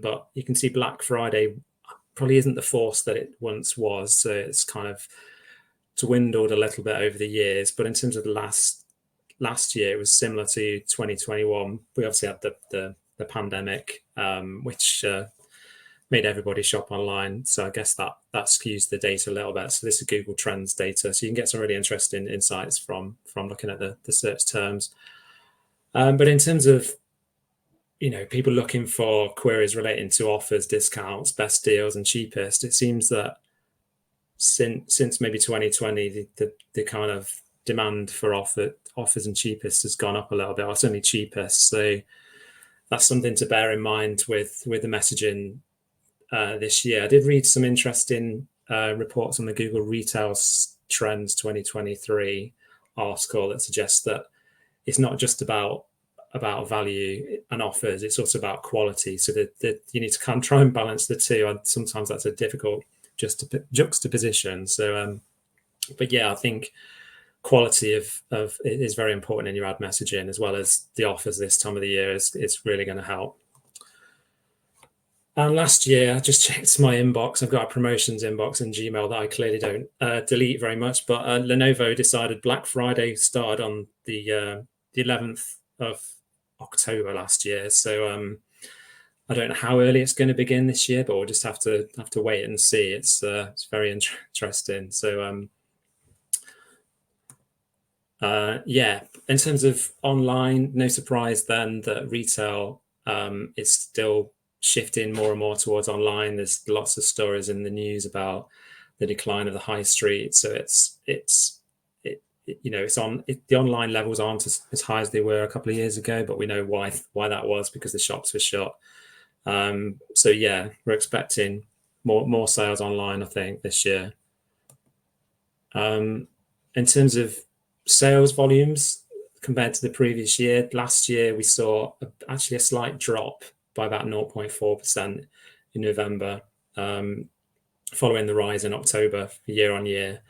but you can see Black Friday probably isn't the force that it once was. So it's kind of dwindled a little bit over the years. But in terms of the last year, it was similar to 2021. We obviously had the pandemic, which made everybody shop online. So I guess that skews the data a little bit. So this is Google Trends data. So you can get some really interesting insights from looking at the search terms. But in terms of people looking for queries relating to offers, discounts, best deals, and cheapest, it seems that since maybe 2020, the kind of demand for offers and cheapest has gone up a little bit, or certainly cheapest. So that's something to bear in mind with the messaging this year. I did read some interesting reports on the Google Retail Trends 2023 article that suggests that it's not just about value and offers, it's also about quality. So that you need to kind of try and balance the two, and sometimes that's a difficult juxtaposition. So but yeah, I think quality of is very important in your ad messaging, as well as the offers this time of the year is really going to help. And last year, I just checked my inbox. I've got a promotions inbox in Gmail that I clearly don't delete very much. But Lenovo decided Black Friday started on the 11th of October last year. So I don't know how early it's going to begin this year, but we'll just have to wait and see. It's very interesting. So yeah, in terms of online, no surprise then that retail is still shifting more and more towards online. There's lots of stories in the news about the decline of the high street. So the online levels aren't as high as they were a couple of years ago, but we know why that was, because the shops were shut. So yeah, we're expecting more sales online, I think, this year. In terms of sales volumes compared to the previous year, last year we saw actually a slight drop by about 0.4% in November, following the rise in October year on year.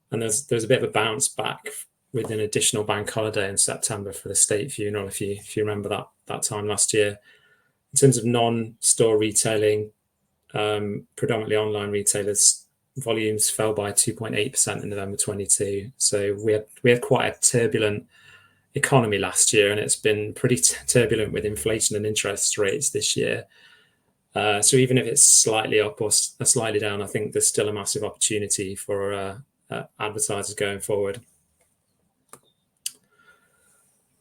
And there's a bit of a bounce back with an additional bank holiday in September for the state funeral, if you remember that time last year. In terms of non-store retailing, predominantly online retailers, volumes fell by 2.8% in November 22. So we had quite a turbulent economy last year, and it's been pretty turbulent with inflation and interest rates this year. So even if it's slightly up or slightly down, I think there's still a massive opportunity for advertisers going forward.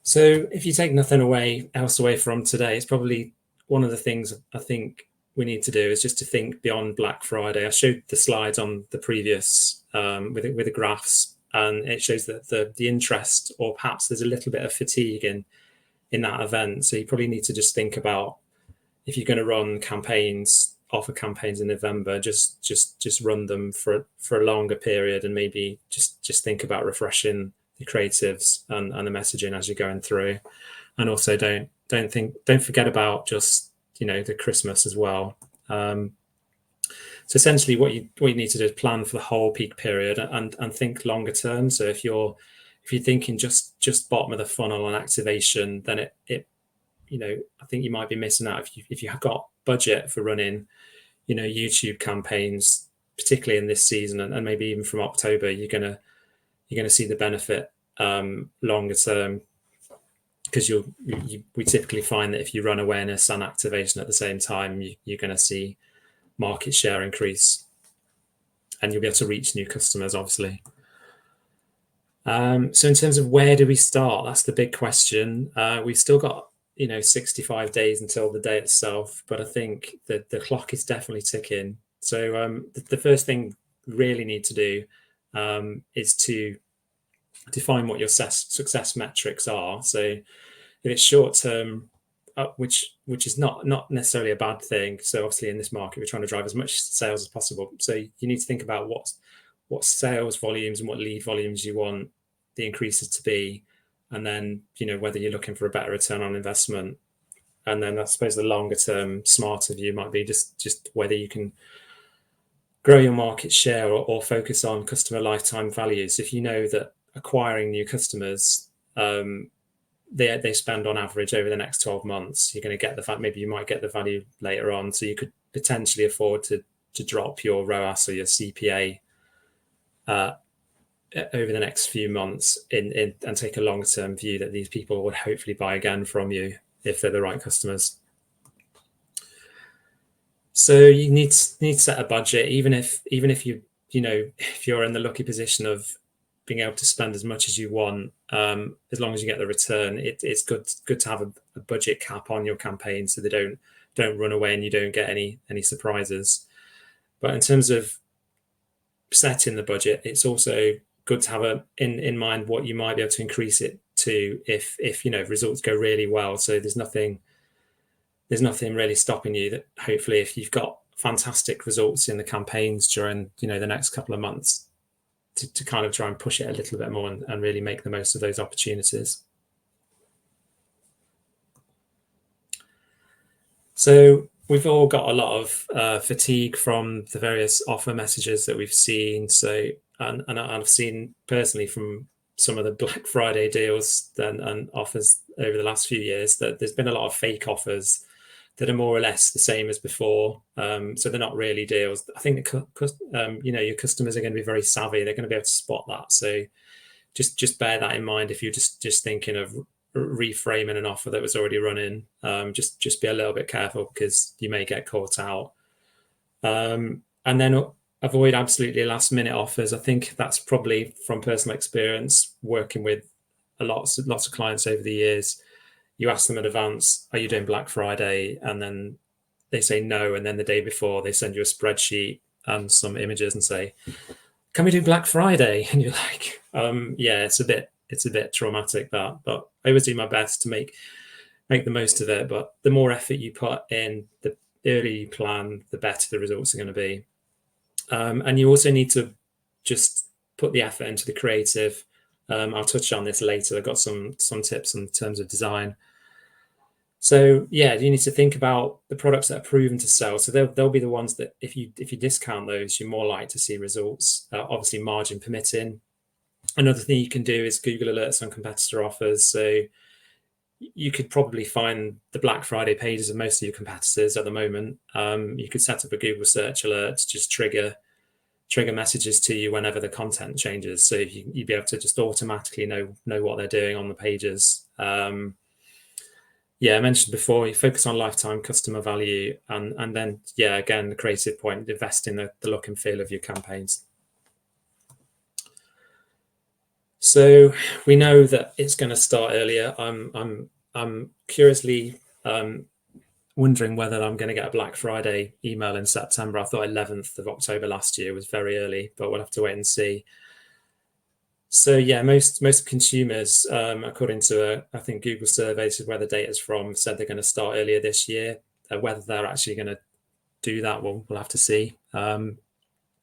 So if you take nothing else away from today, it's probably one of the things I think we need to do is just to think beyond Black Friday. I showed the slides on the previous with the graphs, and it shows that the interest, or perhaps there's a little bit of fatigue in that event. So you probably need to just think about, if you're going to run offer campaigns in November, just run them for a longer period, and maybe just think about refreshing the creatives and the messaging as you're going through. And also don't forget about just the Christmas as well. So essentially what you need to do is plan for the whole peak period and think longer term. So if you're thinking just bottom of the funnel on activation, then it I think you might be missing out if you have got budget for running YouTube campaigns, particularly in this season, and maybe even from October. You're gonna see the benefit longer term, because we typically find that if you run awareness and activation at the same time, you're going to see market share increase, and you'll be able to reach new customers, obviously. So in terms of where do we start, that's the big question. We've still got 65 days until the day itself, but I think that the clock is definitely ticking. So the first thing we really need to do is to define what your success metrics are. So if it's short term, which is not necessarily a bad thing. So obviously in this market, we're trying to drive as much sales as possible. So you need to think about what sales volumes and what lead volumes you want the increases to be, and then whether you're looking for a better return on investment. And then I suppose the longer term smarter view might be just whether you can grow your market share or focus on customer lifetime values. If you know that acquiring new customers they spend on average over the next 12 months. You're going to get the fact, maybe you might get the value later on, so you could potentially afford to drop your ROAS or your CPA over the next few months and take a longer term view that these people will hopefully buy again from you if they're the right customers. So you need to set a budget, even if if you're in the lucky position of being able to spend as much as you want, as long as you get the return. It's good to have a budget cap on your campaign so they don't run away and you don't get any surprises. But in terms of setting the budget, it's also good to have in mind what you might be able to increase it to if results go really well. So there's nothing really stopping you. That hopefully, if you've got fantastic results in the campaigns during the next couple of months, to kind of try and push it a little bit more and really make the most of those opportunities. So we've all got a lot of fatigue from the various offer messages that we've seen. So and I've seen personally from some of the Black Friday deals and offers over the last few years that there's been a lot of fake offers that are more or less the same as before. So they're not really deals. I think your customers are going to be very savvy. They're going to be able to spot that. So just bear that in mind if you're just thinking of reframing an offer that was already running. Just be a little bit careful because you may get caught out. And then avoid absolutely last minute offers. I think that's probably from personal experience working with lots of clients over the years. You ask them in advance, are you doing Black Friday? And then they say no. And then the day before they send you a spreadsheet and some images and say, can we do Black Friday? And you're like, yeah, it's a bit traumatic, that, but I always do my best to make the most of it. But the more effort you put in, the earlier you plan, the better the results are going to be. And you also need to just put the effort into the creative. I'll touch on this later. I've got some tips in terms of design. So yeah, you need to think about the products that are proven to sell. So they'll be the ones that if you discount those, you're more likely to see results. Obviously, margin permitting. Another thing you can do is Google alerts on competitor offers. So you could probably find the Black Friday pages of most of your competitors at the moment. You could set up a Google search alert to just trigger messages to you whenever the content changes. So you'd be able to just automatically know what they're doing on the pages. I mentioned before, you focus on lifetime customer value, and then again, the creative point, invest in the look and feel of your campaigns. So we know that it's going to start earlier. I'm curiously wondering whether I'm going to get a Black Friday email in September. I thought 11th of October last year was very early, but we'll have to wait and see. So yeah, most consumers, according to I think Google surveys where the data's from, said they're going to start earlier this year. Whether they're actually going to do that, we'll have to see.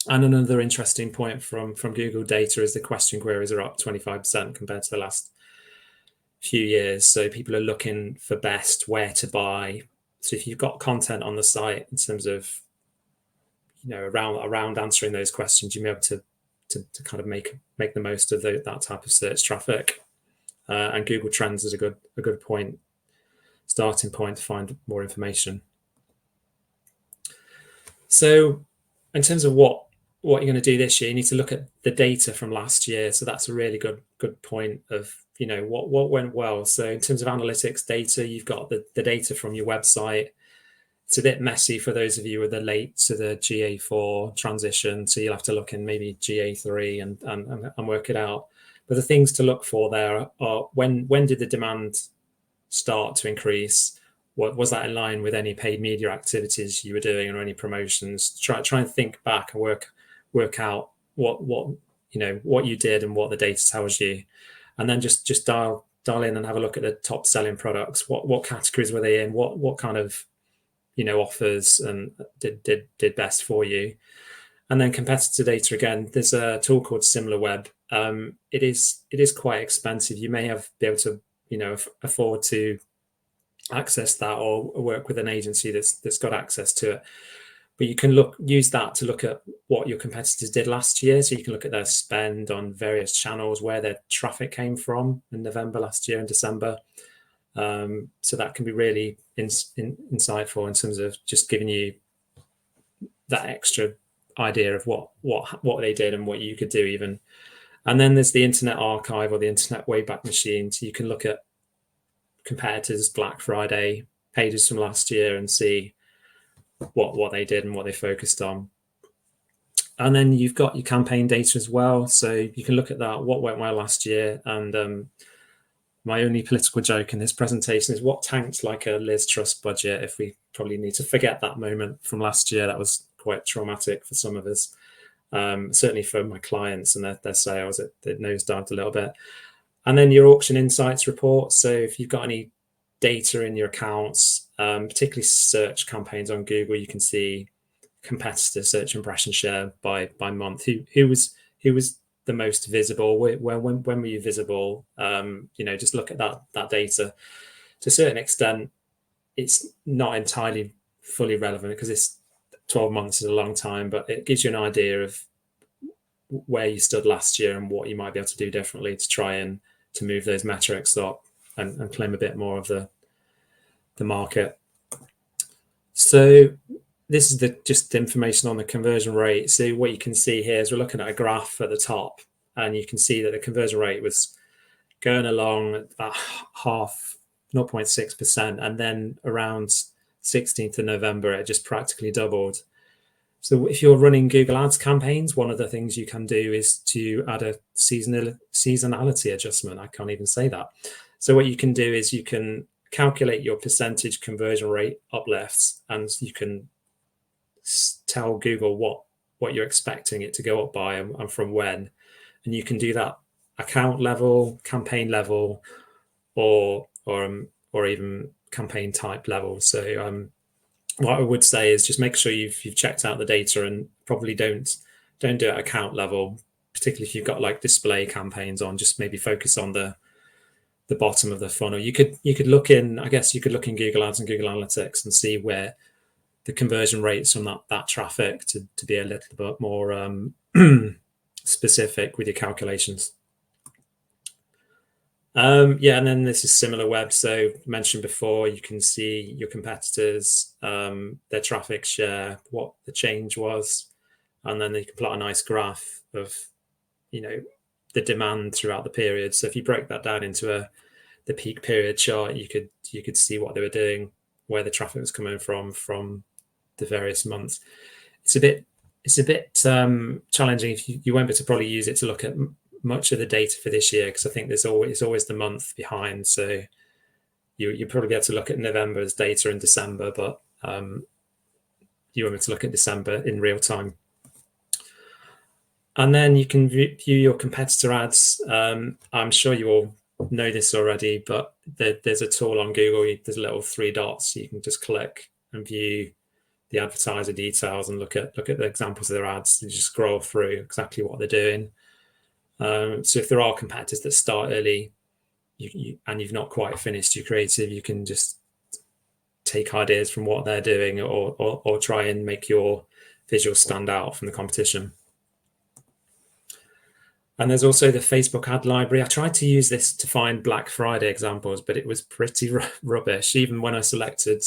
And another interesting point from Google data is the question queries are up 25% compared to the last few years. So people are looking for best, where to buy. So if you've got content on the site in terms of around answering those questions, you may be able to kind of make the most of that type of search traffic. And Google Trends is a good starting point to find more information. So in terms of what you're going to do this year, you need to look at the data from last year. So that's a really good point of what went well. So in terms of analytics data, you've got the data from your website. It's a bit messy for those of you who are late to the GA4 transition, so you'll have to look in maybe GA3 and work it out. But the things to look for there are when did the demand start to increase? What was that in line with any paid media activities you were doing or any promotions? Try and think back and work out what you did and what the data tells you, and then just dial in and have a look at the top selling products. What categories were they in? What kind of offers and did best for you. And then competitor data again. There's a tool called SimilarWeb. It is quite expensive. You may be able to afford to access that or work with an agency that's got access to it. But you can use that to look at what your competitors did last year. So you can look at their spend on various channels, where their traffic came from in November last year and December. So that can be really insightful in terms of just giving you that extra idea of what they did and what you could do even. And then there's the Internet Archive, or the Internet Wayback Machine. So you can look at competitors' Black Friday pages from last year and see what they did and what they focused on. And then you've got your campaign data as well. So you can look at that, what went well last year. And my only political joke in this presentation is what tanked like a Liz Truss budget, if we probably need to forget that moment from last year. That was quite traumatic for some of us. Certainly for my clients and their sales, it nosedived a little bit. And then your auction insights report. So if you've got any data in your accounts, particularly search campaigns on Google, you can see competitor search impression share by month. Who was the most visible? When were you visible? Just look at that data. To a certain extent, it's not entirely fully relevant because it's 12 months is a long time, but it gives you an idea of where you stood last year and what you might be able to do differently to try and to move those metrics up and claim a bit more of the market. So this is just the information on the conversion rate. So what you can see here is we're looking at a graph at the top, and you can see that the conversion rate was going along at about half, 0.6%, and then around 16th of November, it just practically doubled. So if you're running Google Ads campaigns, one of the things you can do is to add a seasonality adjustment. I can't even say that. So what you can do is you can calculate your percentage conversion rate uplifts, and you can tell Google what you're expecting it to go up by and from when. And you can do that account level, campaign level, or even campaign type level. So what I would say is just make sure you've checked out the data, and probably don't do it at account level, particularly if you've got like display campaigns on. Just maybe focus on the bottom of the funnel. You could look in, I guess you could look in Google Ads and Google Analytics and see where the conversion rates from that traffic to be a little bit more specific with your calculations. And then this is similar web. So mentioned before, you can see your competitors, their traffic share, what the change was, and then you can plot a nice graph of the demand throughout the period. So if you break that down into the peak period chart, you could see what they were doing, where the traffic was coming from the various months. It's a bit challenging if you won't be able to probably use it to look at much of the data for this year, because I think it's always the month behind. So you probably be able to look at November's data in December, but you won't be able to look at December in real time. And then you can view your competitor ads. I'm sure you all know this already, but there's a tool on Google. There's little 3 dots. You can just click and view the advertiser details and look at the examples of their ads, and just scroll through exactly what they're doing. So if there are competitors that start early, and you've not quite finished your creative, you can just take ideas from what they're doing, or try and make your visuals stand out from the competition. And there's also the Facebook ad library. I tried to use this to find Black Friday examples, but it was pretty rubbish. Even when I selected,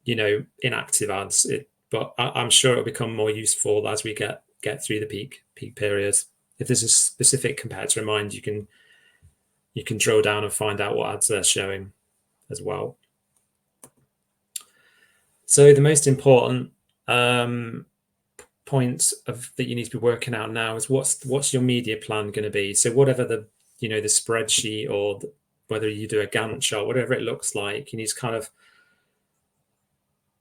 inactive ads, but I'm sure it'll become more useful as we get through the peak period. If there's a specific competitor in mind, you can drill down and find out what ads they're showing as well. So the most important point that you need to be working out now is what's your media plan going to be. So whatever the spreadsheet, or whether you do a Gantt chart, whatever it looks like, you need to kind of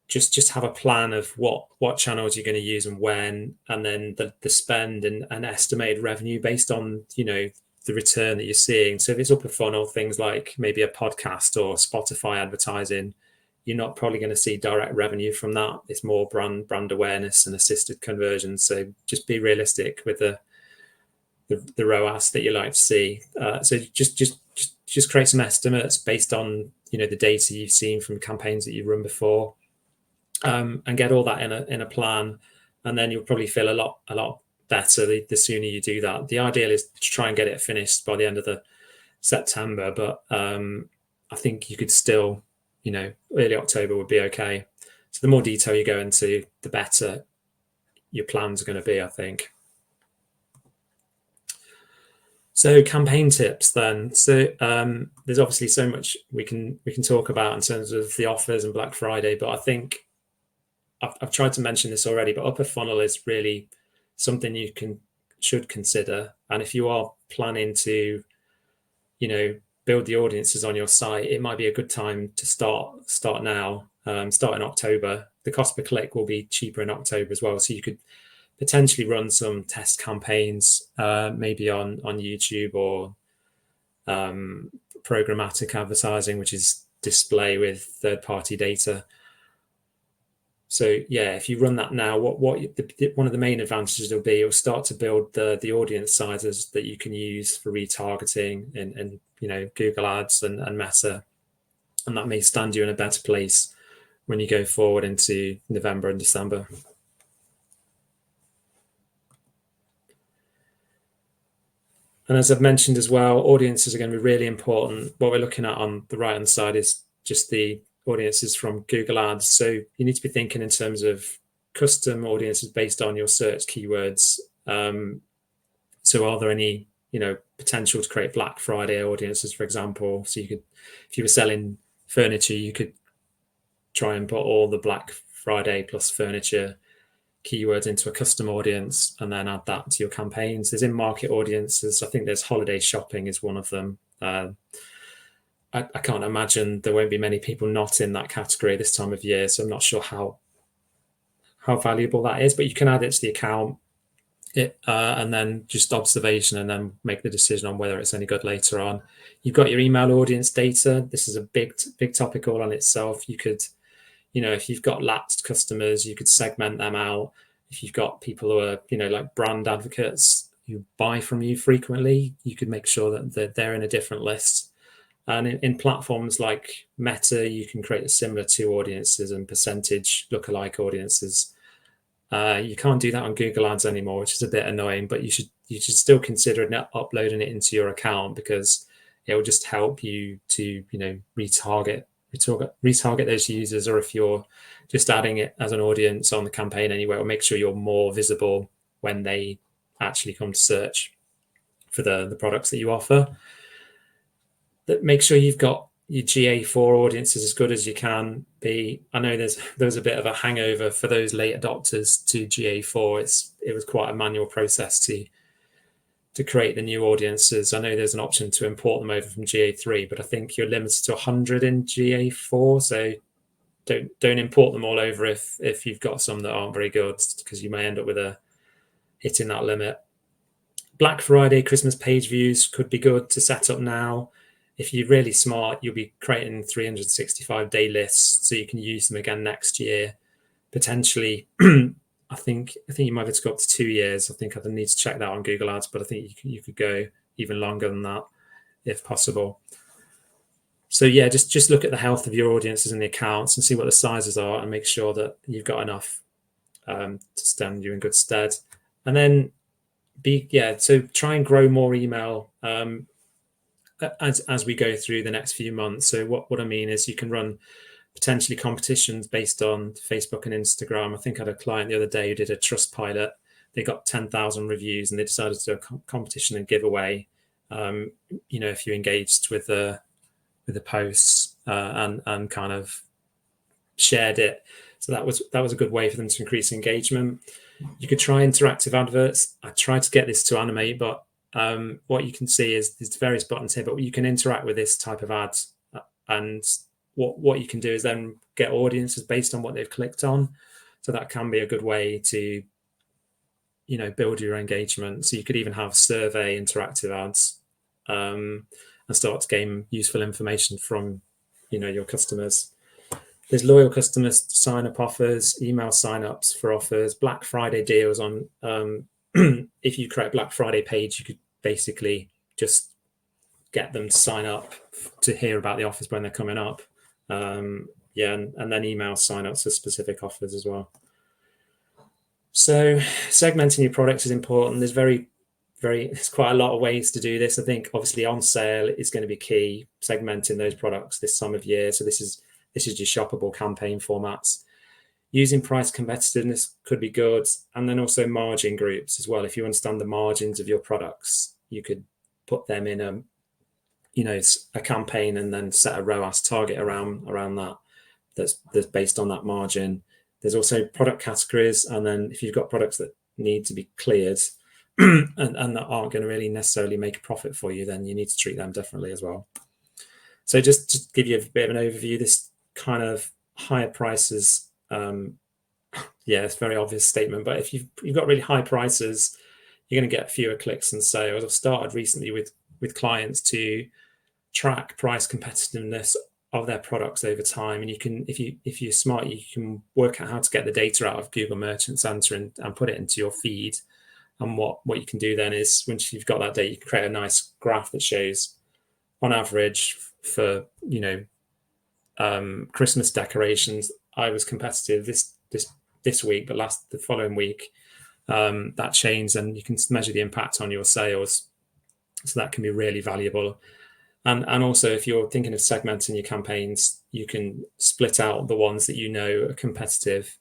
just have a plan of what channels you're going to use and when, and then the spend and estimated revenue based on the return that you're seeing. So if it's upper funnel, things like maybe a podcast or Spotify advertising, you're not probably going to see direct revenue from that. It's more brand awareness and assisted conversion. So just be realistic with the ROAS that you like to see. So just create some estimates based on the data you've seen from campaigns that you've run before. and get all that in a plan, and then you'll probably feel a lot better the sooner you do that. The ideal is to try and get it finished by the end of the September, but I think you could still, early October would be okay. So the more detail you go into, the better your plans are going to be, I think. So campaign tips then. So there's obviously so much we can talk about in terms of the offers and Black Friday, but I think I've tried to mention this already, but upper funnel is really something you should consider. And if you are planning to, build the audiences on your site, it might be a good time to start now. Start in October. The cost per click will be cheaper in October as well, so you could potentially run some test campaigns, maybe on YouTube or programmatic advertising, which is display with third-party data. So yeah, if you run that now, one of the main advantages will be you'll start to build the audience sizes that you can use for retargeting and Google Ads and Meta, and that may stand you in a better place when you go forward into November and December. And as I've mentioned as well, audiences are going to be really important. What we're looking at on the right hand side is just the audiences from Google Ads. So you need to be thinking in terms of custom audiences based on your search keywords. So are there any, potential to create Black Friday audiences, for example? So you could, if you were selling furniture, you could try and put all the Black Friday plus furniture keywords into a custom audience and then add that to your campaigns. There's in-market audiences. I think there's holiday shopping is one of them. I can't imagine there won't be many people not in that category this time of year, so I'm not sure how valuable that is, but you can add it to the account, and then just observation, and then make the decision on whether it's any good later on. You've got your email audience data. This is a big topic all on itself. You could, if you've got lapsed customers, you could segment them out. If you've got people who are, like brand advocates who buy from you frequently, you could make sure that they're in a different list. And in platforms like Meta, you can create a similar to audiences and percentage lookalike audiences. You can't do that on Google Ads anymore, which is a bit annoying, but you should still consider uploading it into your account, because it will just help you to, retarget those users. Or if you're just adding it as an audience on the campaign anyway, it'll make sure you're more visible when they actually come to search for the products that you offer. That make sure you've got your GA4 audiences as good as you can be. I know there's a bit of a hangover for those late adopters to GA4. It was quite a manual process to create the new audiences. I know there's an option to import them over from GA3, but I think you're limited to 100 in GA4. So don't import them all over if you've got some that aren't very good, because you may end up with hitting that limit. Black Friday, Christmas page views could be good to set up now. If you're really smart, you'll be creating 365-day lists, so you can use them again next year. Potentially, I think you might have to go up to 2 years. I think I need to check that on Google Ads, but I think you could go even longer than that if possible. So yeah, just look at the health of your audiences and the accounts and see what the sizes are, and make sure that you've got enough to stand you in good stead. And then so try and grow more email as we go through the next few months. So what I mean is you can run potentially competitions based on Facebook and Instagram. I think I had a client the other day who did a trust pilot. They got 10,000 reviews and they decided to do a competition and giveaway. If you engaged with the posts and kind of shared it. So that was a good way for them to increase engagement. You could try interactive adverts. I tried to get this to animate, but what you can see is there's various buttons here, but you can interact with this type of ads, and what you can do is then get audiences based on what they've clicked on. So that can be a good way to build your engagement. So you could even have survey interactive ads and start to gain useful information from your customers. There's loyal customers sign up offers, email sign-ups for offers, Black Friday deals on if you create a Black Friday page, you could basically just get them to sign up to hear about the offers when they're coming up. yeah, and then email sign-ups for specific offers as well. So segmenting your products is important. There's quite a lot of ways to do this. I think obviously on sale is going to be key, segmenting those products this time of year. So this is just shoppable campaign formats. Using price competitiveness could be good. And then also margin groups as well. If you understand the margins of your products, you could put them in a campaign and then set a ROAS target around that that's based on that margin. There's also product categories, and then if you've got products that need to be cleared and that aren't going to really necessarily make a profit for you, then you need to treat them differently as well. So just to give you a bit of an overview, this kind of higher prices, yeah, it's a very obvious statement, but if you've got really high prices, you're going to get fewer clicks and sales. I've started recently with clients to track price competitiveness of their products over time, and you can, if you're smart, you can work out how to get the data out of Google Merchant Center and put it into your feed. And what you can do then is, once you've got that data, you can create a nice graph that shows, on average, for Christmas decorations, I was competitive this week, but the following week that changed, and you can measure the impact on your sales. So that can be really valuable. And also, if you're thinking of segmenting your campaigns, you can split out the ones that you know are competitive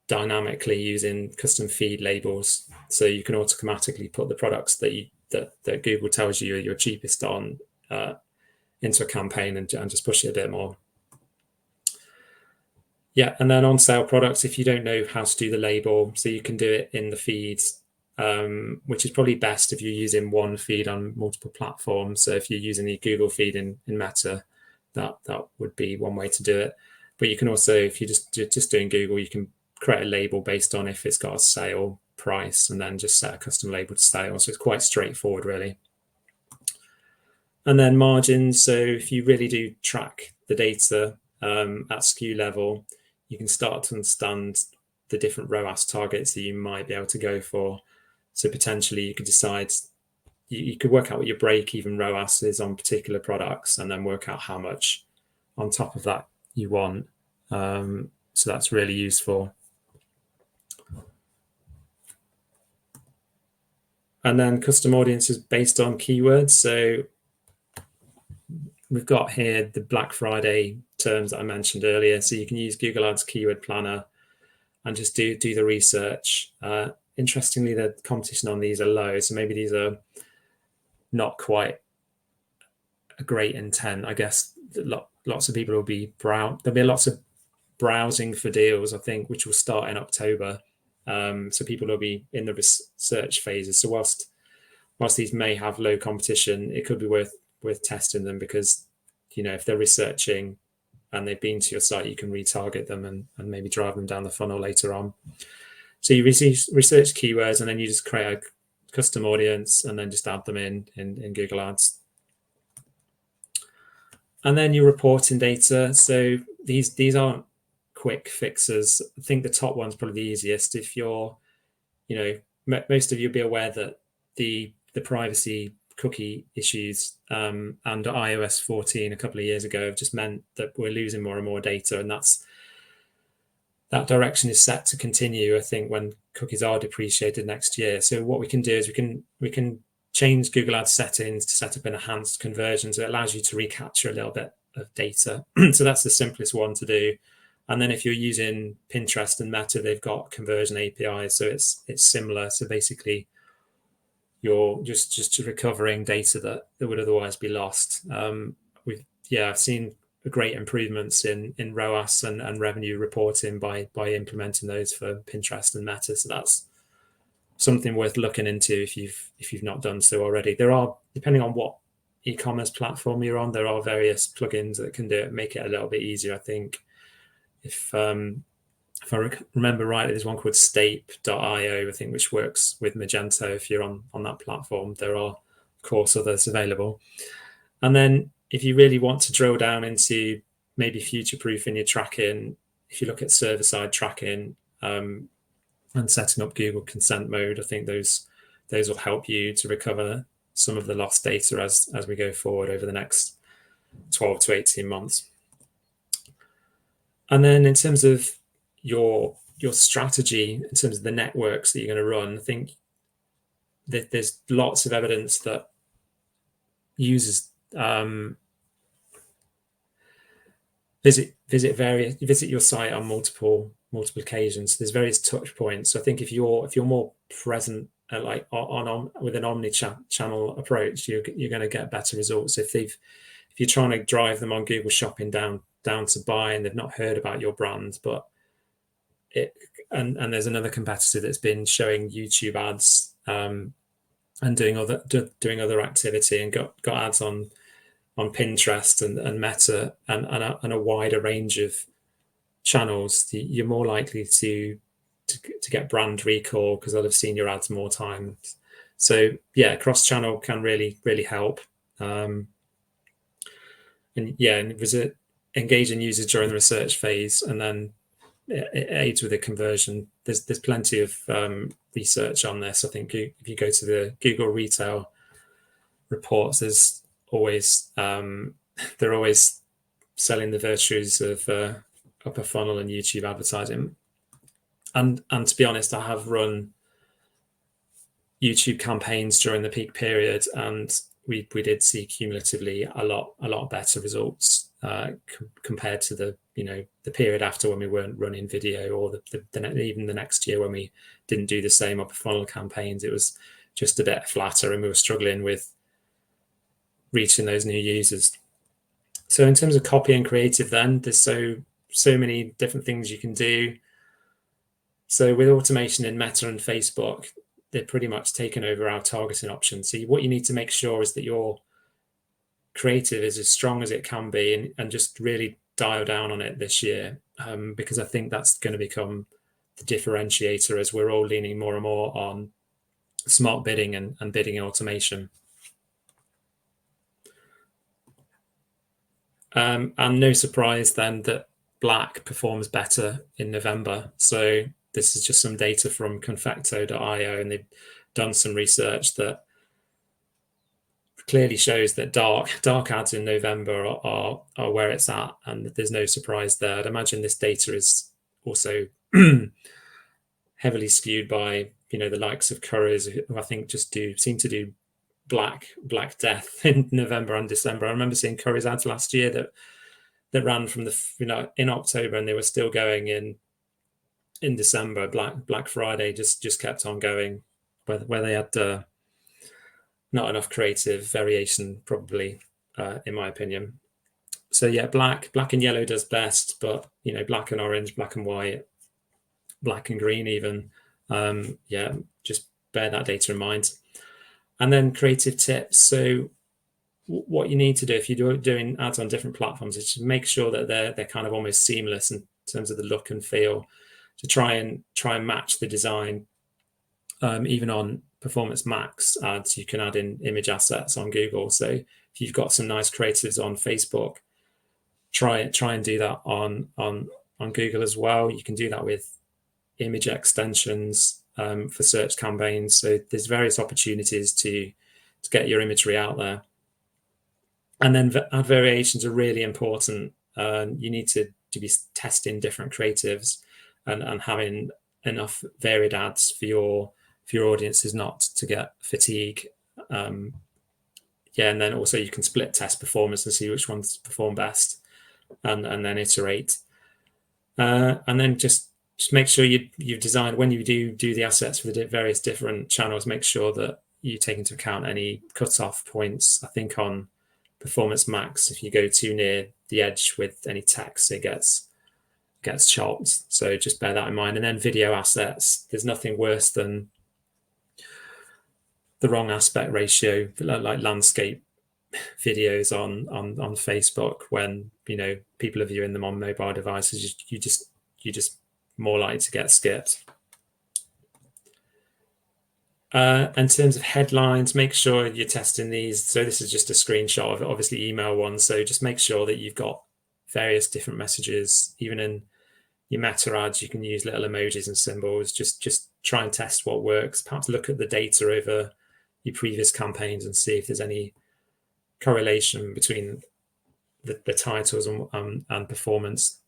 dynamically using custom feed labels. So you can automatically put the products that Google tells you are your cheapest on into a campaign and just push it a bit more. Yeah, and then on sale products, if you don't know how to do the label, so you can do it in the feeds, which is probably best if you're using one feed on multiple platforms. So if you're using the Google feed in Meta, that would be one way to do it. But you can also, if you're just doing Google, you can create a label based on if it's got a sale price, and then just set a custom label to sale. So it's quite straightforward, really. And then margins. So if you really do track the data at SKU level, you can start to understand the different ROAS targets that you might be able to go for. So potentially you could decide, you could work out what your break-even ROAS is on particular products, and then work out how much on top of that you want. So that's really useful. And then custom audiences based on keywords. So we've got here the Black Friday terms that I mentioned earlier. So you can use Google Ads Keyword Planner and just do the research. Interestingly, the competition on these are low. So maybe these are not quite a great intent. I guess lots of people will be there'll be lots of browsing for deals, I think, which will start in October. So people will be in the research phases. So whilst these may have low competition, it could be worth testing them, because if they're researching and they've been to your site, you can retarget them and maybe drive them down the funnel later on. So you research keywords, and then you just create a custom audience and then just add them in Google Ads. And then your reporting data. So these aren't quick fixes. I think the top one's probably the easiest. If you're, most of you'll be aware that the privacy cookie issues under iOS 14 a couple of years ago have just meant that we're losing more and more data, and that direction is set to continue, I think, when cookies are depreciated next year. So what we can do is we can change Google Ads settings to set up enhanced conversions. It allows you to recapture a little bit of data. So that's the simplest one to do. And then if you're using Pinterest and Meta, they've got conversion APIs, so it's similar. So basically, you're just recovering data that would otherwise be lost. I've seen great improvements in ROAS and revenue reporting by implementing those for Pinterest and Meta. So that's something worth looking into if you've not done so already. There are, depending on what e-commerce platform you're on, there are various plugins that can make it a little bit easier. I think if I remember rightly, there's one called Stape.io, I think, which works with Magento. If you're on that platform, there are, of course, others available. And then if you really want to drill down into maybe future-proofing your tracking, if you look at server-side tracking and setting up Google Consent Mode, I think those will help you to recover some of the lost data as we go forward over the next 12 to 18 months. And then in terms of your strategy, in terms of the networks that you're going to run, I think that there's lots of evidence that users visit your site on multiple occasions. There's various touch points. So I think if you're more present like on with an omni-channel approach, you're going to get better results. If you're trying to drive them on Google Shopping down to buy and they've not heard about your brand, but and there's another competitor that's been showing YouTube ads and doing other activity and got ads on Pinterest and Meta and a wider range of channels, you're more likely to get brand recall because they'll have seen your ads more times. So yeah, cross channel can really help. And engaging users during the research phase, and then it aids with the conversion. There's plenty of research on this. I think if you go to the Google retail reports, there's always they're always selling the virtues of upper funnel and YouTube advertising. And to be honest, I have run YouTube campaigns during the peak period, and we did see cumulatively a lot better results compared to the period after when we weren't running video, or even the next year when we didn't do the same upper funnel campaigns. It was just a bit flatter, and we were struggling with reaching those new users. So in terms of copy and creative, then there's so many different things you can do. So with automation in Meta and Facebook, they're pretty much taken over our targeting options. So what you need to make sure is that your creative is as strong as it can be, and just really dial down on it this year, because I think that's going to become the differentiator as we're all leaning more and more on smart bidding and bidding automation. And no surprise then that black performs better in November. So this is just some data from Confecto.io, and they've done some research that clearly shows that dark ads in November are where it's at, and there's no surprise there. I'd imagine this data is also heavily skewed by the likes of Currys, who I think just seem to do Black Death in November and December. I remember seeing Currys ads last year that ran from in October, and they were still going in December. Black Friday just kept on going, where they had not enough creative variation, probably, in my opinion. So yeah, black and yellow does best, but black and orange, black and white, black and green even. Just bear that data in mind. And then creative tips. So what you need to do if you're doing ads on different platforms is to make sure that they're kind of almost seamless in terms of the look and feel, to try and match the design. Even on Performance Max ads, you can add in image assets on Google. So if you've got some nice creatives on Facebook, try and do that on Google as well. You can do that with image extensions for search campaigns. So there's various opportunities to get your imagery out there. And then ad variations are really important. You need to be testing different creatives and having enough varied ads for your audiences not to get fatigue. And then also you can split test performance and see which ones perform best, and then iterate. And then just make sure you've designed, when you do the assets for the various different channels, make sure that you take into account any cutoff points. I think on Performance Max, if you go too near the edge with any text, it gets chopped. So just bear that in mind. And then video assets, there's nothing worse than the wrong aspect ratio, like landscape videos on Facebook, when people are viewing them on mobile devices. You just more likely to get skipped. In terms of headlines, make sure you're testing these. So this is just a screenshot of obviously email ones. So just make sure that you've got various different messages. Even in your Meta ads, you can use little emojis and symbols. Just try and test what works. Perhaps look at the data over your previous campaigns and see if there's any correlation between the titles and performance.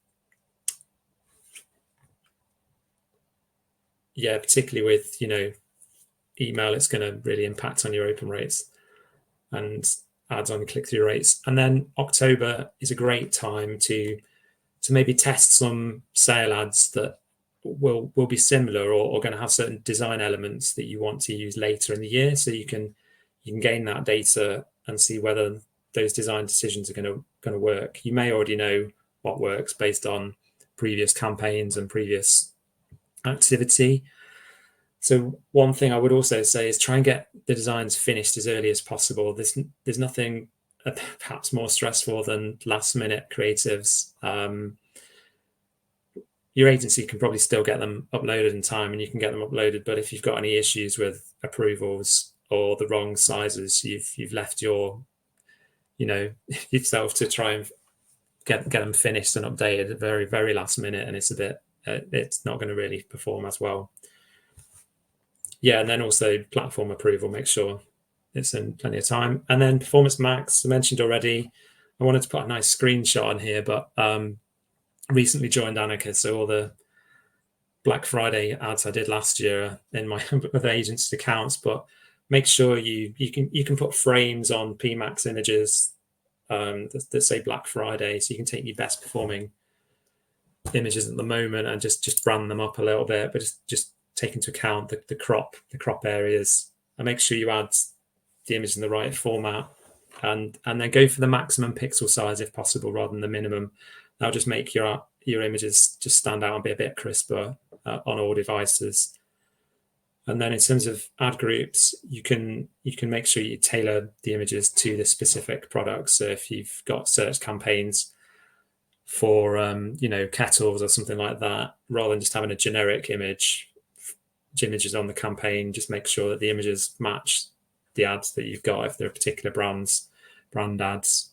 yeah, particularly with, email, it's going to really impact on your open rates and ads on click-through rates. And then October is a great time to maybe test some sale ads that will be similar or going to have certain design elements that you want to use later in the year, so you can gain that data and see whether those design decisions are going to work. You may already know what works based on previous campaigns and previous activity. So one thing I would also say is try and get the designs finished as early as possible. There's nothing perhaps more stressful than last minute creatives. Your agency can probably still get them uploaded in time, and you can get them uploaded. But if you've got any issues with approvals or the wrong sizes, you've left yourself to try and get them finished and updated at very, very last minute, and it's not going to really perform as well. Yeah, and then also platform approval, make sure it's in plenty of time. And then Performance Max, I mentioned already. I wanted to put a nice screenshot on here, but recently joined Annika, so all the Black Friday ads I did last year in my other agents' accounts. But make sure you can put frames on PMax images that say Black Friday, so you can take your best performing images at the moment and just brand them up a little bit, but just take into account the crop areas, and make sure you add the image in the right format, and then go for the maximum pixel size if possible rather than the minimum. That'll just make your images just stand out and be a bit crisper on all devices. And then in terms of ad groups, you can make sure you tailor the images to the specific products. So if you've got search campaigns for kettles or something like that, rather than just having a generic images on the campaign, just make sure that the images match the ads that you've got if they're particular brand ads.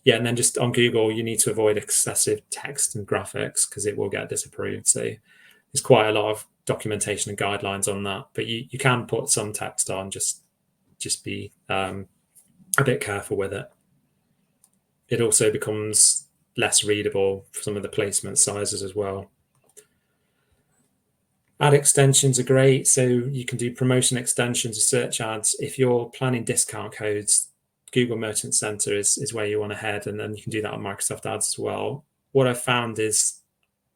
And then just on Google, you need to avoid excessive text and graphics because it will get disapproved. So there's quite a lot of documentation and guidelines on that, but you can put some text on. Just be a bit careful with it. It also becomes less readable for some of the placement sizes as well. Ad extensions are great. So you can do promotion extensions of search ads. If you're planning discount codes, Google Merchant Center is where you want to head, and then you can do that on Microsoft Ads as well. What I've found is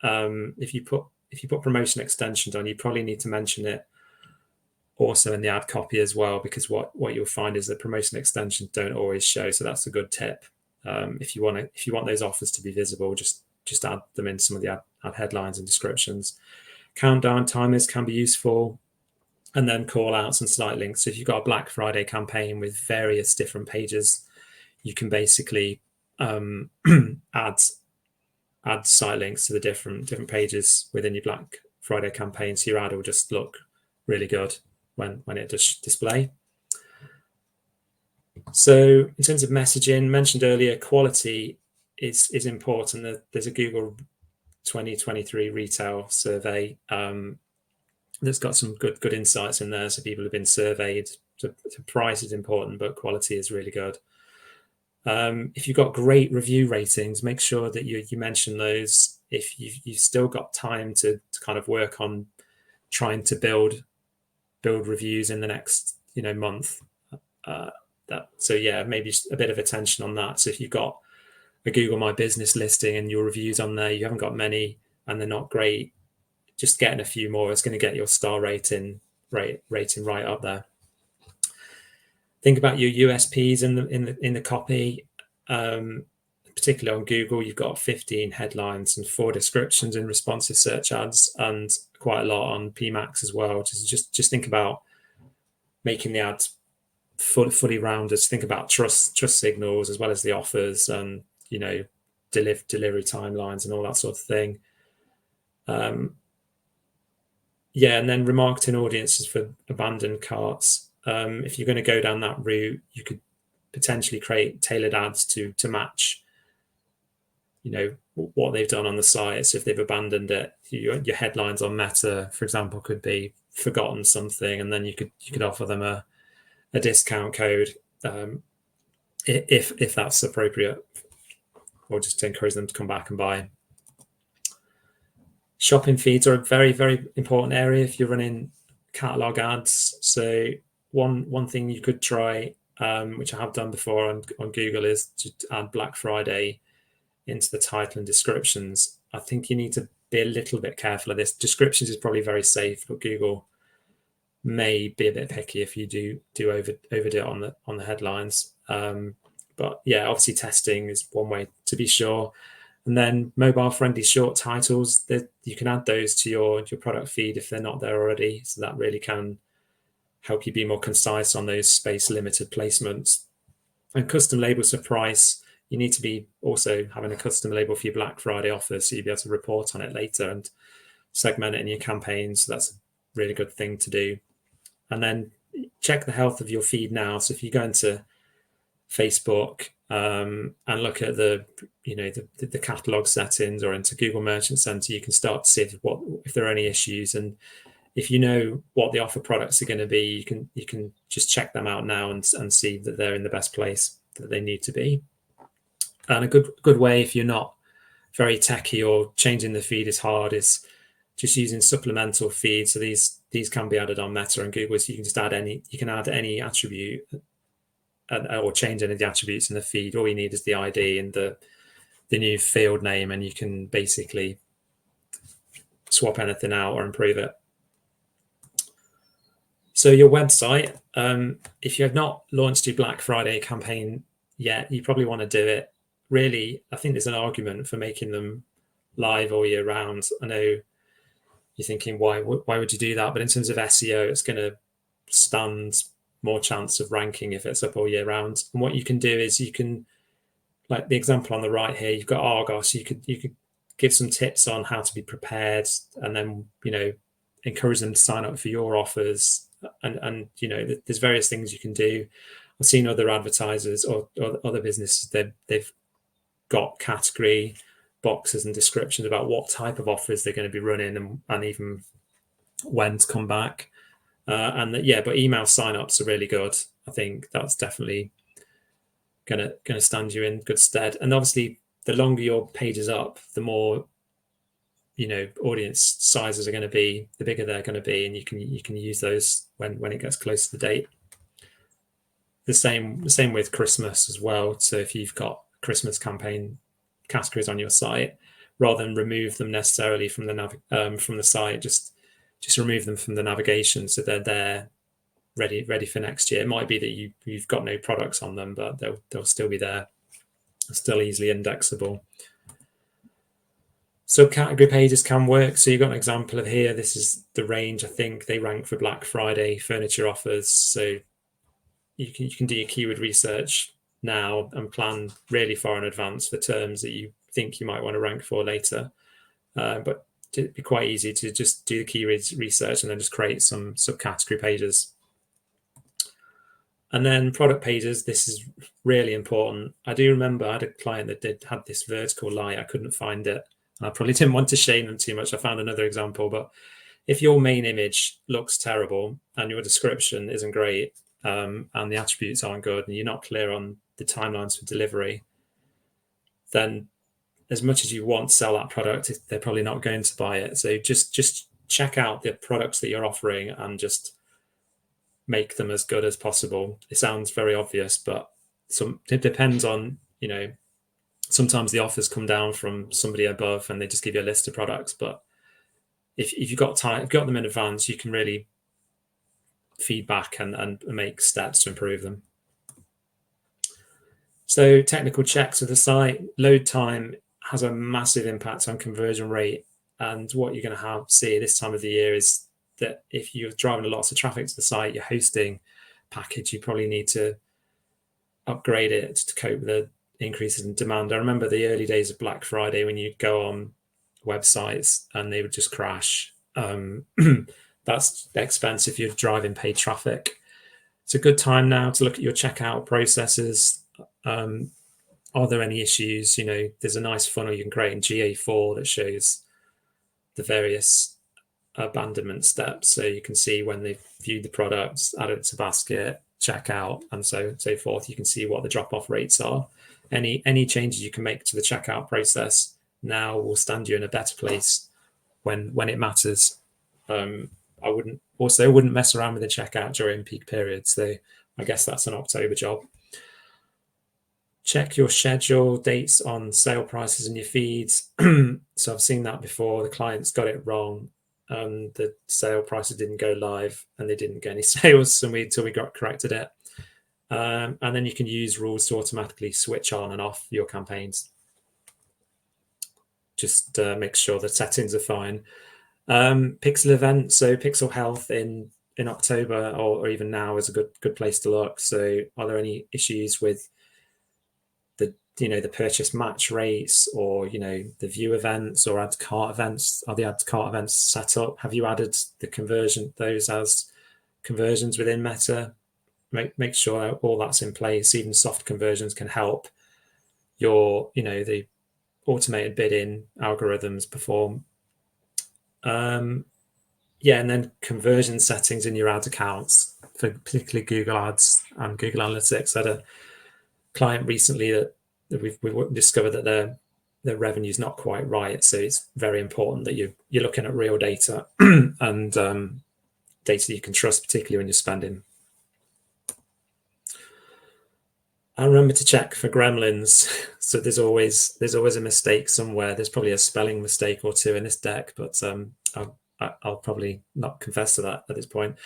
if you put promotion extensions on, you probably need to mention it also in the ad copy as well, because what you'll find is that promotion extensions don't always show. So that's a good tip. If you want those offers to be visible, just add them in some of the ad headlines and descriptions. Countdown timers can be useful, and then call outs and site links. So if you've got a Black Friday campaign with various different pages, you can basically add site links to the different pages within your Black Friday campaign. So your ad will just look really good when it does display. So in terms of messaging, mentioned earlier, quality is important. There's a Google 2023 retail survey that's got some good insights in there. So people have been surveyed. So price is important, but quality is really good. If you've got great review ratings, make sure that you mention those. If you've still got time to kind of work on trying to build reviews in the next month, maybe a bit of attention on that. So if you've got a Google My Business listing and your reviews on there, you haven't got many and they're not great, just getting a few more is going to get your star rating right up there. Think about your USPs in the copy. Particularly on Google, you've got 15 headlines and 4 descriptions in responsive search ads, and quite a lot on PMax as well. Just think about making the ads fully rounded. Think about trust signals as well as the offers and delivery timelines and all that sort of thing. And then remarketing audiences for abandoned carts. If you're going to go down that route, you could potentially create tailored ads to match what they've done on the site. So if they've abandoned it, your headlines on Meta, for example, could be forgotten something, and then you could offer them a discount code if that's appropriate, or just to encourage them to come back and buy. Shopping feeds are a very, very important area if you're running catalog ads. So one thing you could try, which I have done before on Google, is to add Black Friday into the title and descriptions. I think you need to be a little bit careful of this. Descriptions is probably very safe, but Google may be a bit picky if you do overdo it on the headlines. But yeah, obviously testing is one way to be sure. And then mobile friendly short titles, that you can add those to your product feed if they're not there already. So that really can help you be more concise on those space limited placements. And custom labels for price, you need to be also having a custom label for your Black Friday offers, so you'll be able to report on it later and segment it in your campaigns. So that's a really good thing to do. And then check the health of your feed now. So if you go into Facebook and look at the catalog settings, or into Google Merchant Center, you can start to see if there are any issues. And if you know what the offer products are going to be, you can just check them out now and see that they're in the best place that they need to be. And a good way, if you're not very techy or changing the feed is hard, is just using supplemental feeds. So these can be added on Meta and Google. So you can just add any attribute or change any of the attributes in the feed. All you need is the ID and the new field name, and you can basically swap anything out or improve it. So your website, if you have not launched your Black Friday campaign yet, you probably want to do it. Really, I think there's an argument for making them live all year round. I know you're thinking, why would you do that? But in terms of SEO, it's going to stand more chance of ranking if it's up all year round. And what you can do is you can, like the example on the right here, you've got Argos. You could give some tips on how to be prepared, and then encourage them to sign up for your offers. And there's various things you can do. I've seen other advertisers or other businesses, they've got category boxes and descriptions about what type of offers they're going to be running and even when to come back. But email signups are really good. I think that's definitely gonna stand you in good stead. And obviously, the longer your page is up, the more audience sizes are going to be, the bigger they're going to be, and you can use those when it gets close to the date. The same with Christmas as well. So if you've got Christmas campaign categories on your site, rather than remove them necessarily from the site, just remove them from the navigation so they're there, ready for next year. It might be that you've got no products on them, but they'll still be there, still easily indexable. Subcategory pages can work. So you've got an example of here. This is the range. I think they rank for Black Friday furniture offers. So you can do your keyword research now and plan really far in advance for terms that you think you might want to rank for later. But it'd be quite easy to just do the keyword research and then just create some subcategory pages. And then product pages, this is really important. I do remember I had a client that had this vertical light. I couldn't find it. I probably didn't want to shame them too much. I found another example, but if your main image looks terrible and your description isn't great, and the attributes aren't good, and you're not clear on the timelines for delivery, then as much as you want to sell that product, they're probably not going to buy it. So just check out the products that you're offering and just make them as good as possible. It sounds very obvious, but it depends on, sometimes the offers come down from somebody above and they just give you a list of products. But if you've got them in advance, you can really feedback and make steps to improve them. So technical checks of the site, load time has a massive impact on conversion rate. And what you're going to see this time of the year is that if you're driving lots of traffic to the site, your hosting package, you probably need to upgrade it to cope with the increases in demand. I remember the early days of Black Friday when you go on websites and they would just crash. That's expensive if you're driving paid traffic. It's a good time now to look at your checkout processes. Are there any issues? There's a nice funnel you can create in GA4 that shows the various abandonment steps, so you can see when they've viewed the products, added it to basket, checkout, and so forth. You can see what the drop-off rates are. Any changes you can make to the checkout process now will stand you in a better place when it matters. I wouldn't mess around with the checkout during peak periods. So I guess that's an October job. Check your schedule dates on sale prices in your feeds. So I've seen that before. The clients got it wrong, and the sale prices didn't go live, and they didn't get any sales until we got corrected it. And then you can use rules to automatically switch on and off your campaigns. Just make sure the settings are fine. Pixel event, so Pixel Health in October or even now is a good place to look. So are there any issues with the purchase match rates, or the view events or add to cart events? Are the add to cart events set up? Have you added those as conversions within Meta? Make sure all that's in place. Even soft conversions can help your the automated bidding algorithms perform. And then conversion settings in your ad accounts for particularly Google Ads and Google Analytics. I had a client recently that we've discovered that their revenue is not quite right. So it's very important that you're looking at real data and data you can trust, particularly when you're spending. And remember to check for gremlins. So there's always a mistake somewhere. There's probably a spelling mistake or two in this deck, but I'll probably not confess to that at this point.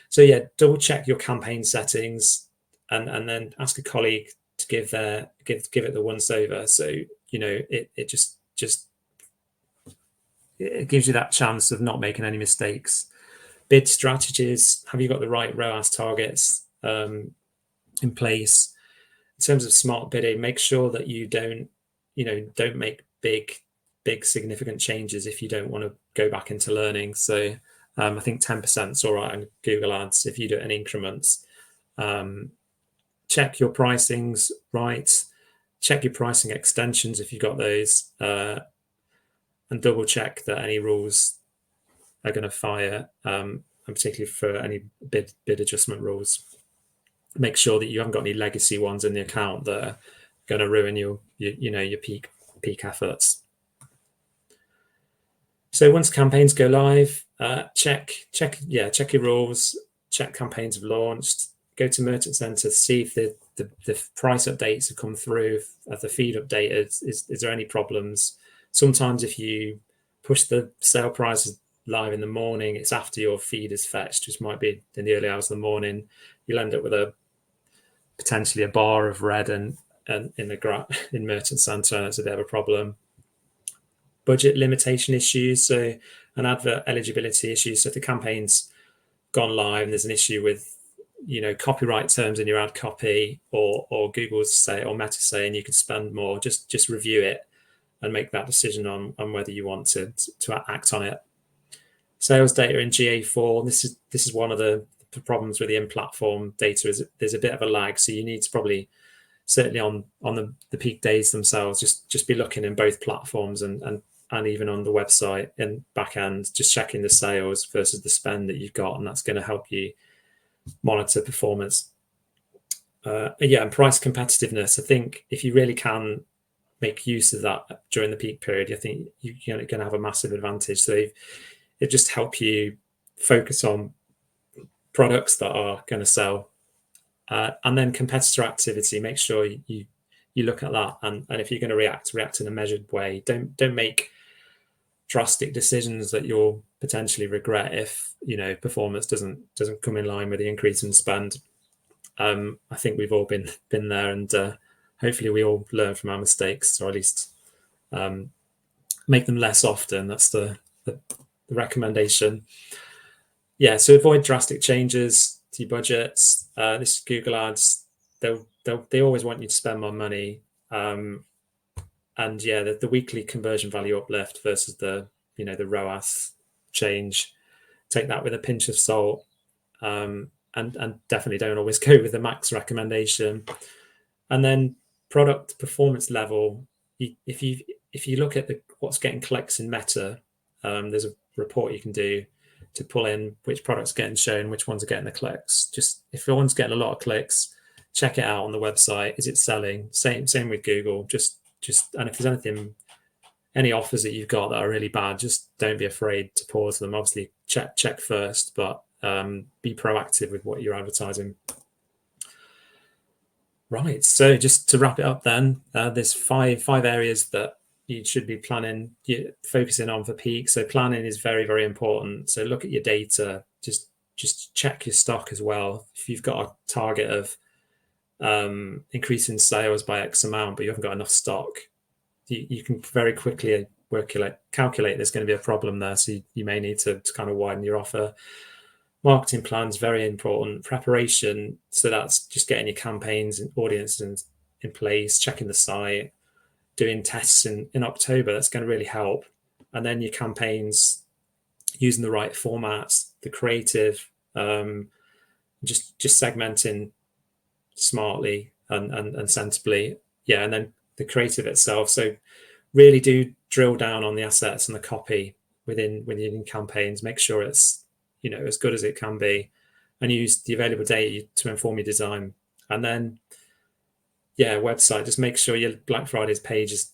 So yeah, double check your campaign settings, and then ask a colleague to give it the once over. So it just it gives you that chance of not making any mistakes. Bid strategies. Have you got the right ROAS targets in place? In terms of smart bidding, make sure that you don't make big significant changes if you don't want to go back into learning. So I think 10% is all right on Google Ads if you do it in increments. Check your pricings right. Check your pricing extensions if you've got those, and double check that any rules are going to fire, and particularly for any bid adjustment rules. Make sure that you haven't got any legacy ones in the account that are going to ruin your peak efforts. So once campaigns go live, check your rules. Check campaigns have launched. Go to Merchant Center, see if the price updates have come through. Have the feed updated? Is there any problems? Sometimes if you push the sale prices live in the morning, it's after your feed is fetched, which might be in the early hours of the morning. You'll end up with potentially a bar of red and in Merchant Center. That's a bit of a problem. Budget limitation issues, so an advert eligibility issue. So if the campaign's gone live and there's an issue with copyright terms in your ad copy, or Google's say or Meta saying you could spend more, just review it and make that decision on whether you want to act on it. Sales data in GA4. This is one of the problems with the in-platform data, is there's a bit of a lag. So you need to probably, certainly on the peak days themselves, just be looking in both platforms and even on the website and back end, just checking the sales versus the spend that you've got, and that's going to help you monitor performance. And price competitiveness. I think if you really can make use of that during the peak period, I think you're going to have a massive advantage. So it just help you focus on products that are going to sell, and then competitor activity. Make sure you look at that, and if you're going to react in a measured way. Don't make drastic decisions that you'll potentially regret if performance doesn't come in line with the increase in spend. I think we've all been there, and hopefully we all learn from our mistakes, or at least make them less often. That's the recommendation. Yeah, so avoid drastic changes to your budgets. This is Google Ads. They always want you to spend more money. And yeah, the weekly conversion value uplift versus the ROAS change, take that with a pinch of salt, and definitely don't always go with the max recommendation. And then product performance level. If you look at what's getting clicks in Meta, there's a report you can do to pull in which products are getting shown, which ones are getting the clicks. Just if one's getting a lot of clicks, check it out on the website. Is it selling? Same with Google. Just and if there's anything any offers that you've got that are really bad, just don't be afraid to pause them. Obviously, check first, but be proactive with what you're advertising. Right. So just to wrap it up, then there's five areas that you should be focusing on for peak. So planning is very, very important. So look at your data. Just check your stock as well. If you've got a target of increasing sales by X amount, but you haven't got enough stock, you can very quickly calculate there's going to be a problem there. So you may need to kind of widen your offer. Marketing plans, very important. Preparation, so that's just getting your campaigns and audiences in place, checking the site, doing tests in October. That's going to really help. And then your campaigns, using the right formats, the creative, just segmenting smartly and sensibly. Yeah, and then the creative itself. So really do drill down on the assets and the copy within campaigns. Make sure it's as good as it can be, and use the available data to inform your design. And then website, just make sure your Black Friday's page is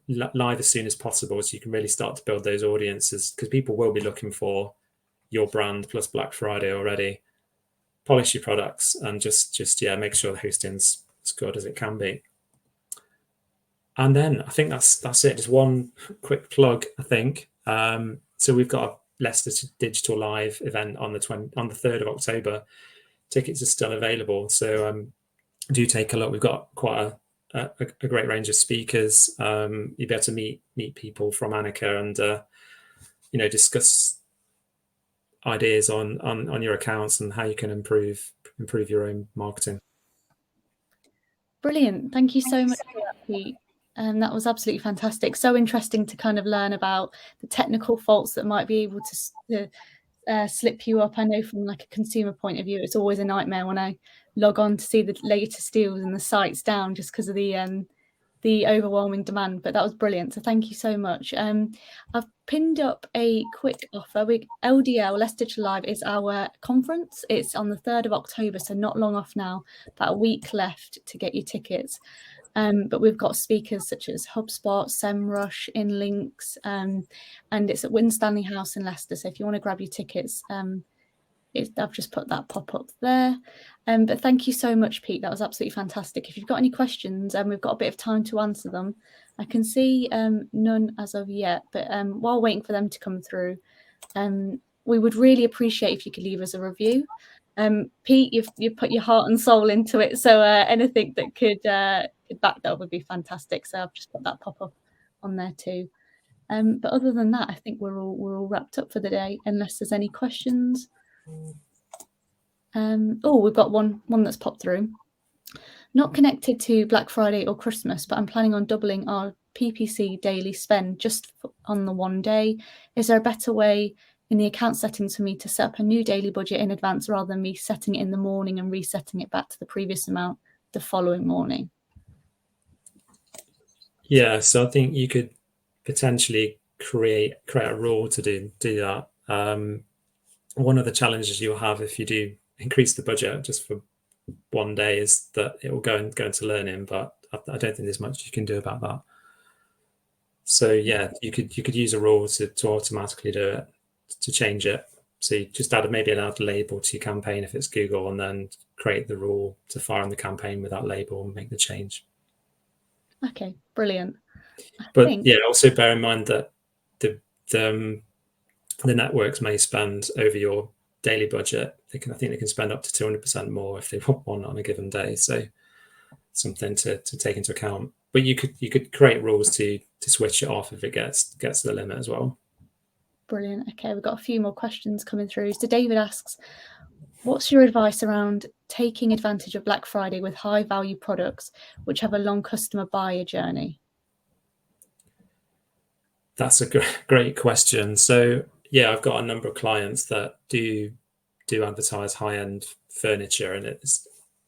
live as soon as possible, so you can really start to build those audiences, because people will be looking for your brand plus Black Friday already. Polish your products and just make sure the hosting's as good as it can be. And then I think that's it. Just one quick plug, I think. So we've got a Leicester Digital Live event on the 3rd of October. Tickets are still available, so do take a look. We've got quite a great range of speakers. You'll be able to meet people from Annika and discuss ideas on your accounts and how you can improve your own marketing. Brilliant. Thank you so much for that, Pete. And that was absolutely fantastic. So interesting to kind of learn about the technical faults that might be able to slip you up. I know from like a consumer point of view, it's always a nightmare when I log on to see the latest deals and the site's down just because of the overwhelming demand. But that was brilliant. So thank you so much. I've pinned up a quick offer. LDL, Leicester Digital Live, is our conference. It's on the 3rd of October, so not long off now, about a week left to get your tickets. But we've got speakers such as HubSpot, SEMrush, InLinks, and it's at Winstanley House in Leicester. So if you want to grab your tickets, I've just put that pop-up there. But thank you so much, Pete. That was absolutely fantastic. If you've got any questions, we've got a bit of time to answer them. I can see none as of yet, but while waiting for them to come through, we would really appreciate if you could leave us a review. Pete, you've put your heart and soul into it, so anything that could back that up would be fantastic. So I've just put that pop-up on there too. But other than that, I think we're all wrapped up for the day, unless there's any questions. We've got one that's popped through. Not connected to Black Friday or Christmas, but I'm planning on doubling our PPC daily spend just on the one day. Is there a better way in the account settings for me to set up a new daily budget in advance rather than me setting it in the morning and resetting it back to the previous amount the following morning? Yeah, so I think you could potentially create a rule to do that. One of the challenges you'll have if you do increase the budget just for one day is that it will go into learning, but I don't think there's much you can do about that. So yeah, you could use a rule to automatically do it, to change it. So you just add a label to your campaign if it's Google, and then create the rule to fire on the campaign with that label and make the change. Okay, brilliant. Also bear in mind that the networks may spend over your daily budget. I think they can spend up to 200% more if they want one on a given day. So something to take into account. But you could create rules to switch it off if it gets to the limit as well. Brilliant. Okay, we've got a few more questions coming through. So David asks, what's your advice around taking advantage of Black Friday with high value products which have a long customer buyer journey? That's a great question. So yeah, I've got a number of clients that do advertise high-end furniture, and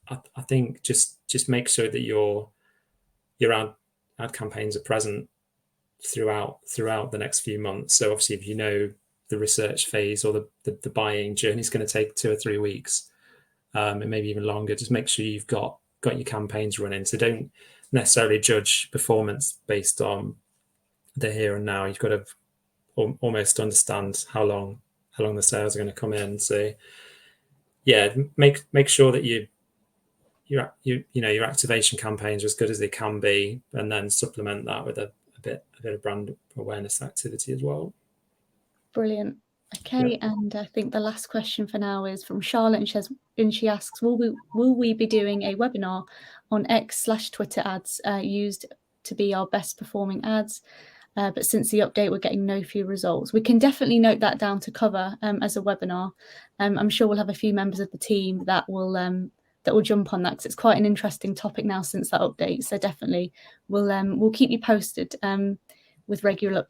I think just make sure that your ad campaigns are present throughout the next few months. So obviously, if you know the research phase or the buying journey is going to take 2 or 3 weeks, and maybe even longer, just make sure you've got your campaigns running. So don't necessarily judge performance based on the here and now. You've got to almost understand how long the sales are going to come in. So yeah, make sure that your activation campaigns are as good as they can be, and then supplement that with a bit of brand awareness activity as well. Brilliant. Yeah. Okay, and I think the last question for now is from Charlotte, and she asks, will we be doing a webinar on X/Twitter ads used to be our best performing ads? But since the update, we're getting no few results. We can definitely note that down to cover as a webinar. I'm sure we'll have a few members of the team that will jump on that, because it's quite an interesting topic now since that update. So definitely we'll keep you posted with regular updates